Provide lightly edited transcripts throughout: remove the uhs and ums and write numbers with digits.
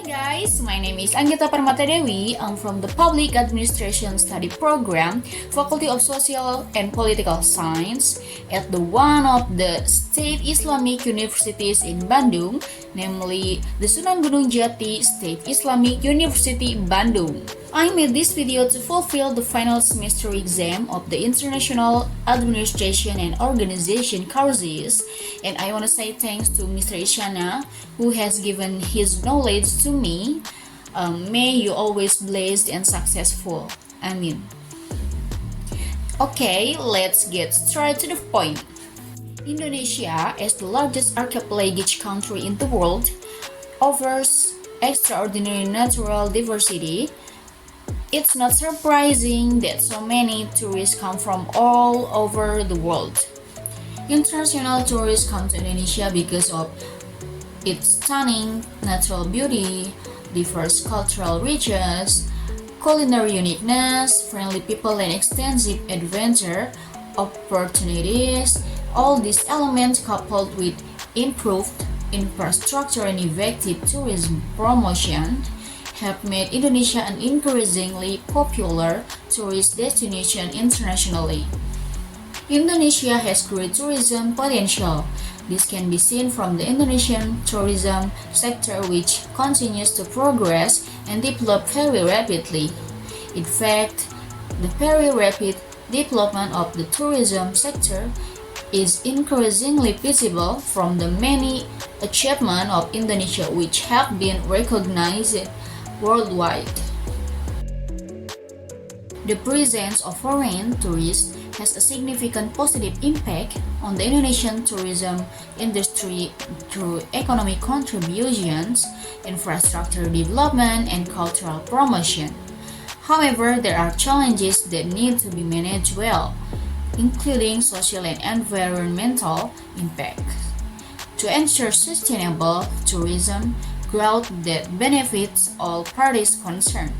Guys, my name is Anggita Permata Dewi. I'm from the Public Administration Study Program, Faculty of Social and Political Science at one of the State Islamic Universities in Bandung, namely the Sunan Gunung Jati State Islamic University, Bandung. I made this video to fulfill the final semester exam of the International Administration and Organization courses, and I want to say thanks to Mr. Isyana who has given his knowledge to me. May you always blessed and successful. Amin. Okay, let's get straight to the point. Indonesia, as the largest archipelagic country in the world, offers extraordinary natural diversity. It's not surprising that so many tourists come from all over the world. International tourists come to Indonesia because of its stunning natural beauty, diverse cultural riches, culinary uniqueness, friendly people, and extensive adventure opportunities. All these elements, coupled with improved infrastructure and effective tourism promotion, have made Indonesia an increasingly popular tourist destination internationally. Indonesia has great tourism potential. This can be seen from the Indonesian tourism sector, which continues to progress and develop very rapidly. In fact, the very rapid development of the tourism sector is increasingly visible from the many achievements of Indonesia which have been recognized worldwide. The presence of foreign tourists has a significant positive impact on the Indonesian tourism industry through economic contributions, infrastructure development, and cultural promotion. However, there are challenges that need to be managed well, including social and environmental impact. To ensure sustainable tourism growth that benefits all parties concerned.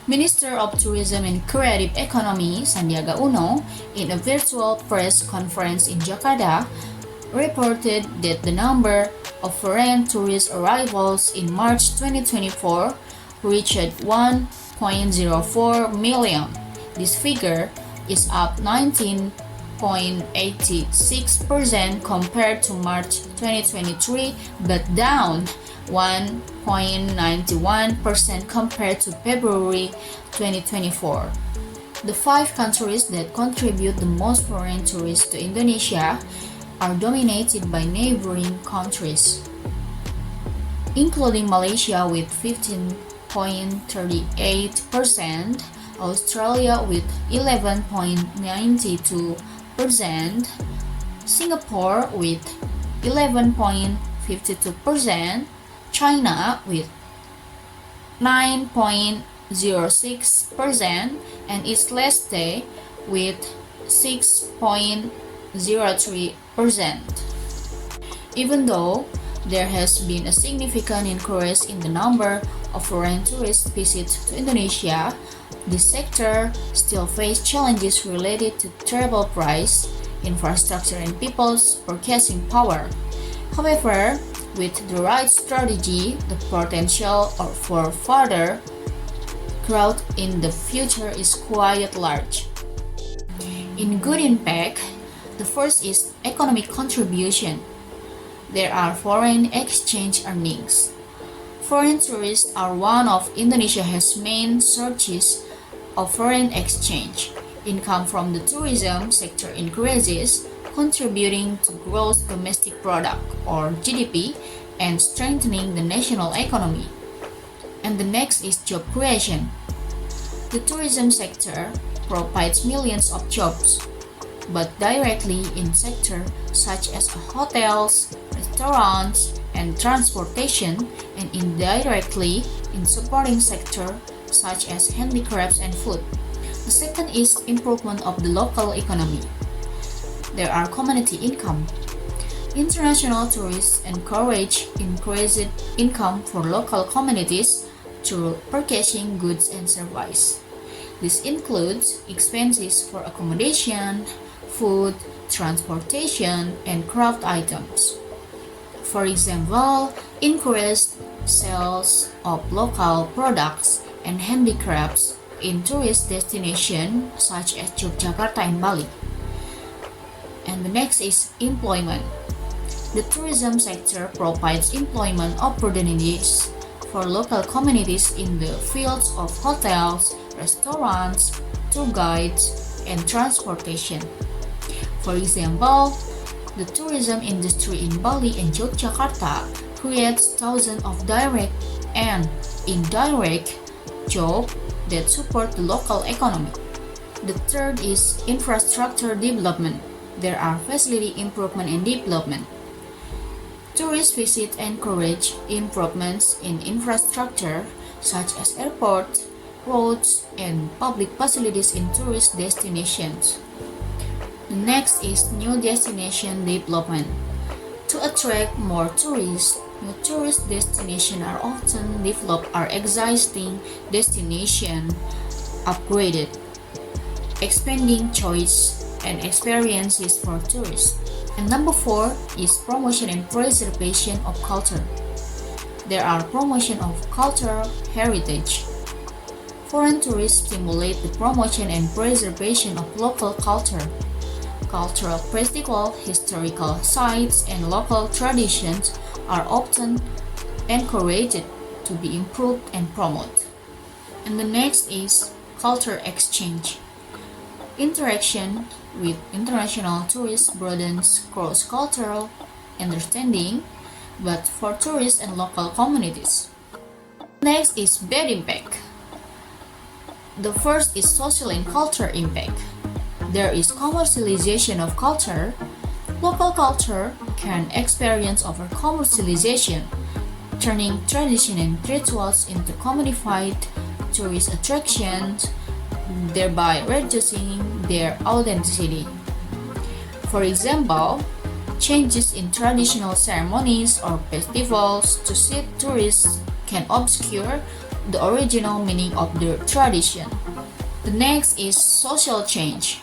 Minister of Tourism and Creative Economy Sandiaga Uno, in a virtual press conference in Jakarta, reported that the number of foreign tourist arrivals in March 2024 reached 1.04 million. This figure is up 19.86% compared to March 2023, but down 1.91% compared to February 2024. The 5 countries that contribute the most foreign tourists to Indonesia are dominated by neighboring countries, including Malaysia with 15.38%, Australia with 11.92%, Singapore with 11.52%, China with 9.06%, and East Leste with 6.03%. Even though there has been a significant increase in the number of foreign tourist visits to Indonesia, this sector still faces challenges related to travel price, infrastructure, and people's purchasing power. However, with the right strategy, the potential for further growth in the future is quite large. In good impact, the first is economic contribution. There are foreign exchange earnings. Foreign tourists are one of Indonesia's main sources of foreign exchange. Income from the tourism sector increases, contributing to gross domestic product or GDP and strengthening the national economy. And the next is job creation. The tourism sector provides millions of jobs, but directly in sectors such as hotels, restaurants, and transportation, and indirectly in supporting sectors such as handicrafts and food. The second is improvement of the local economy. There are community income. International tourists encourage increased income for local communities through purchasing goods and services. This includes expenses for accommodation, food, transportation, and craft items. For example, increased sales of local products and handicrafts in tourist destinations such as Yogyakarta and Bali. And the next is employment. The tourism sector provides employment opportunities for local communities in the fields of hotels, restaurants, tour guides, and transportation. For example, the tourism industry in Bali and Yogyakarta creates thousands of direct and indirect jobs that support the local economy. The third is infrastructure development. There are facility improvement and development. Tourist visits encourage improvements in infrastructure such as airports, roads, and public facilities in tourist destinations. The next is new destination development. To attract more tourists, new tourist destinations are often developed or existing destinations upgraded, expanding choice and experiences for tourists. And number 4 is promotion and preservation of culture. There are promotion of cultural heritage. Foreign tourists stimulate the promotion and preservation of local culture. Cultural festivals, historical sites, and local traditions are often encouraged to be improved and promoted. And the next is culture exchange. Interaction with international tourists broadens cross-cultural understanding, but for tourists and local communities. Next is bad impact. The first is social and cultural impact. There is commercialization of culture. Local culture can experience over commercialization, turning tradition and rituals into commodified tourist attractions, thereby reducing their authenticity. For example, changes in traditional ceremonies or festivals to suit tourists can obscure the original meaning of their tradition. The next is social change.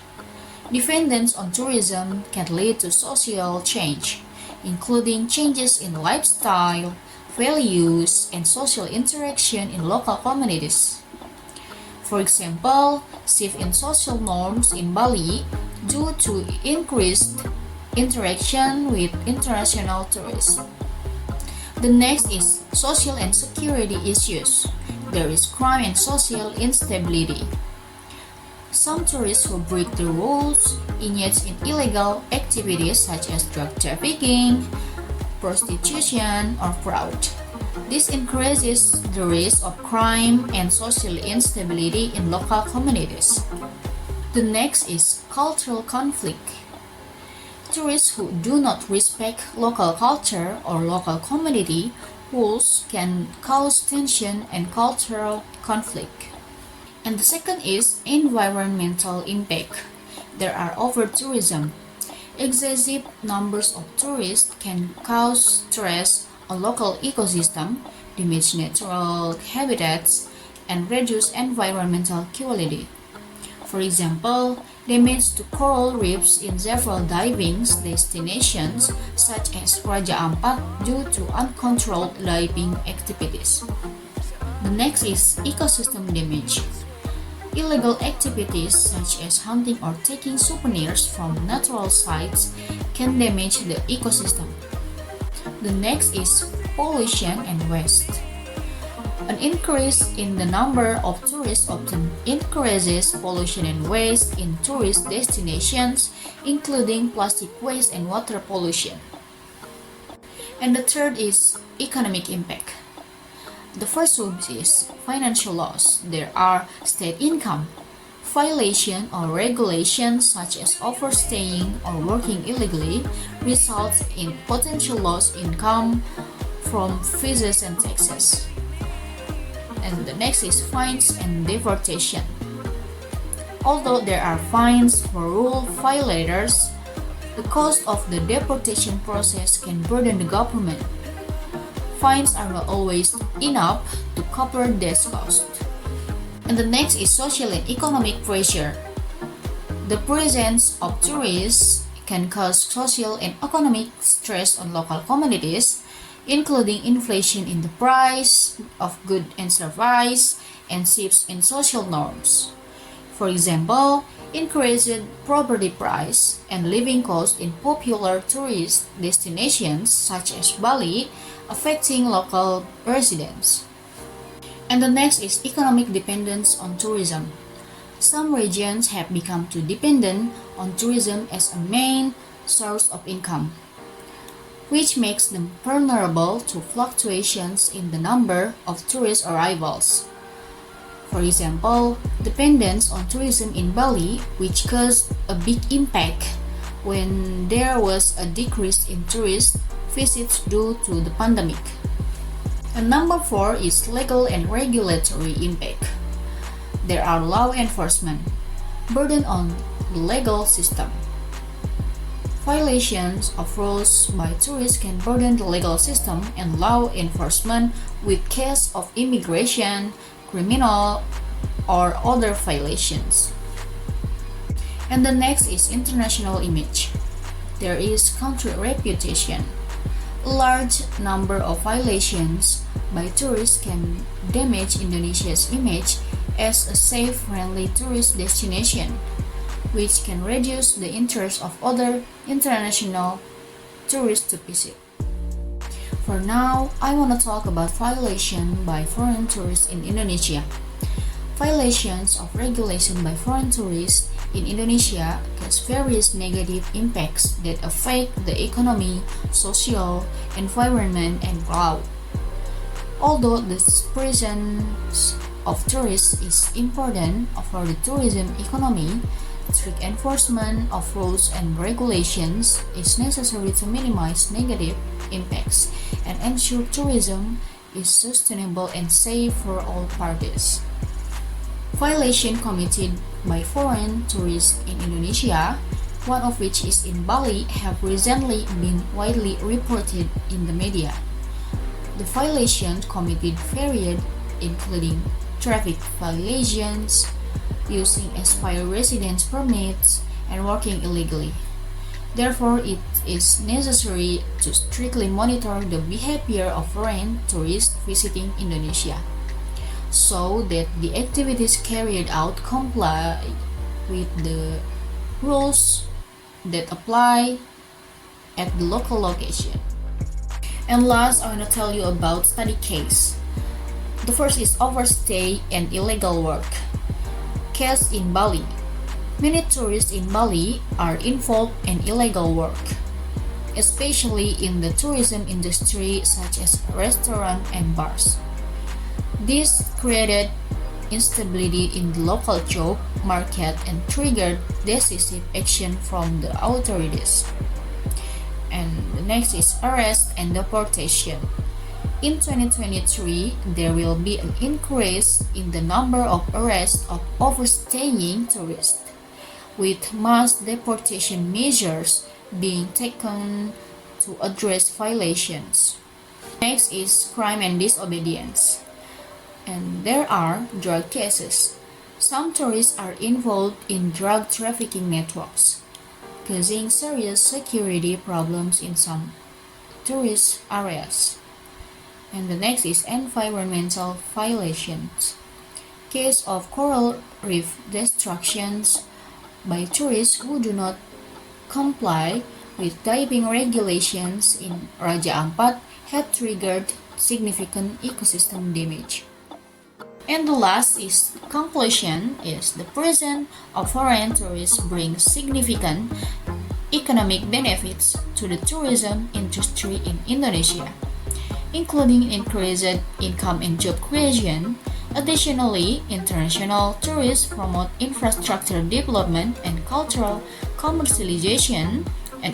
Dependence on tourism can lead to social change, including changes in lifestyle, values, and social interaction in local communities. For example, shift in social norms in Bali due to increased interaction with international tourists. The next is social and security issues. There is crime and social instability. Some tourists who break the rules engage in illegal activities such as drug trafficking, prostitution, or fraud. This increases the risk of crime and social instability in local communities. The next is cultural conflict. Tourists who do not respect local culture or local community rules can cause tension and cultural conflict. And the second is environmental impact. There are over-tourism. Excessive numbers of tourists can cause stress on local ecosystem, damage natural habitats, and reduce environmental quality. For example, damage to coral reefs in several diving destinations such as Raja Ampat due to uncontrolled diving activities. The next is ecosystem damage. Illegal activities such as hunting or taking souvenirs from natural sites can damage the ecosystem. The next is pollution and waste. An increase in the number of tourists often increases pollution and waste in tourist destinations, including plastic waste and water pollution. And the third is economic impact. The first group is financial loss. There are state income violation or regulations such as overstaying or working illegally results in potential loss income from fees and taxes. And the next is fines and deportation. Although there are fines for rule violators, the cost of the deportation process can burden the government. Fines are not always enough to cover this cost. And the next is social and economic pressure. The presence of tourists can cause social and economic stress on local communities, including inflation in the price of goods and services and shifts in social norms. For example, increased property price and living costs in popular tourist destinations such as Bali affecting local residents. And the next is economic dependence on tourism. Some regions have become too dependent on tourism as a main source of income, which makes them vulnerable to fluctuations in the number of tourist arrivals. For example, dependence on tourism in Bali, which caused a big impact when there was a decrease in tourist visits due to the pandemic. And number 4 is legal and regulatory impact. There are law enforcement burden on the legal system. Violations of rules by tourists can burden the legal system and law enforcement with cases of immigration, criminal, or other violations. And the next is international image. There is country reputation. A large number of violations by tourists can damage Indonesia's image as a safe, friendly tourist destination, which can reduce the interest of other international tourists to visit. For now, I want to talk about violation by foreign tourists in Indonesia. Violations of regulation by foreign tourists in Indonesia cause various negative impacts that affect the economy, social, environment, and crowd. Although the presence of tourists is important for the tourism economy, strict enforcement of rules and regulations is necessary to minimize negative impacts and ensure tourism is sustainable and safe for all parties. Violations committed by foreign tourists in Indonesia, one of which is in Bali, have recently been widely reported in the media. The violations committed varied, including traffic violations, using expired residence permits, and working illegally. Therefore, it is necessary to strictly monitor the behavior of foreign tourists visiting Indonesia, so that the activities carried out comply with the rules that apply at the local location. And last, I want to tell you about study case. The first is overstay and illegal work. Case in Bali. Many tourists in Bali are involved in illegal work, especially in the tourism industry such as restaurants and bars. This created instability in the local job market and triggered decisive action from the authorities. And the next is arrest and deportation. In 2023, there will be an increase in the number of arrests of overstaying tourists, with mass deportation measures being taken to address violations. Next is crime and disobedience. And there are drug cases. Some tourists are involved in drug trafficking networks, causing serious security problems in some tourist areas. And the next is environmental violations. Case of coral reef destructions by tourists who do not comply with diving regulations in Raja Ampat had triggered significant ecosystem damage. And the last is conclusion is the presence of foreign tourists brings significant economic benefits to the tourism industry in Indonesia, including increased income and job creation. Additionally, international tourists promote infrastructure development and cultural commercialization and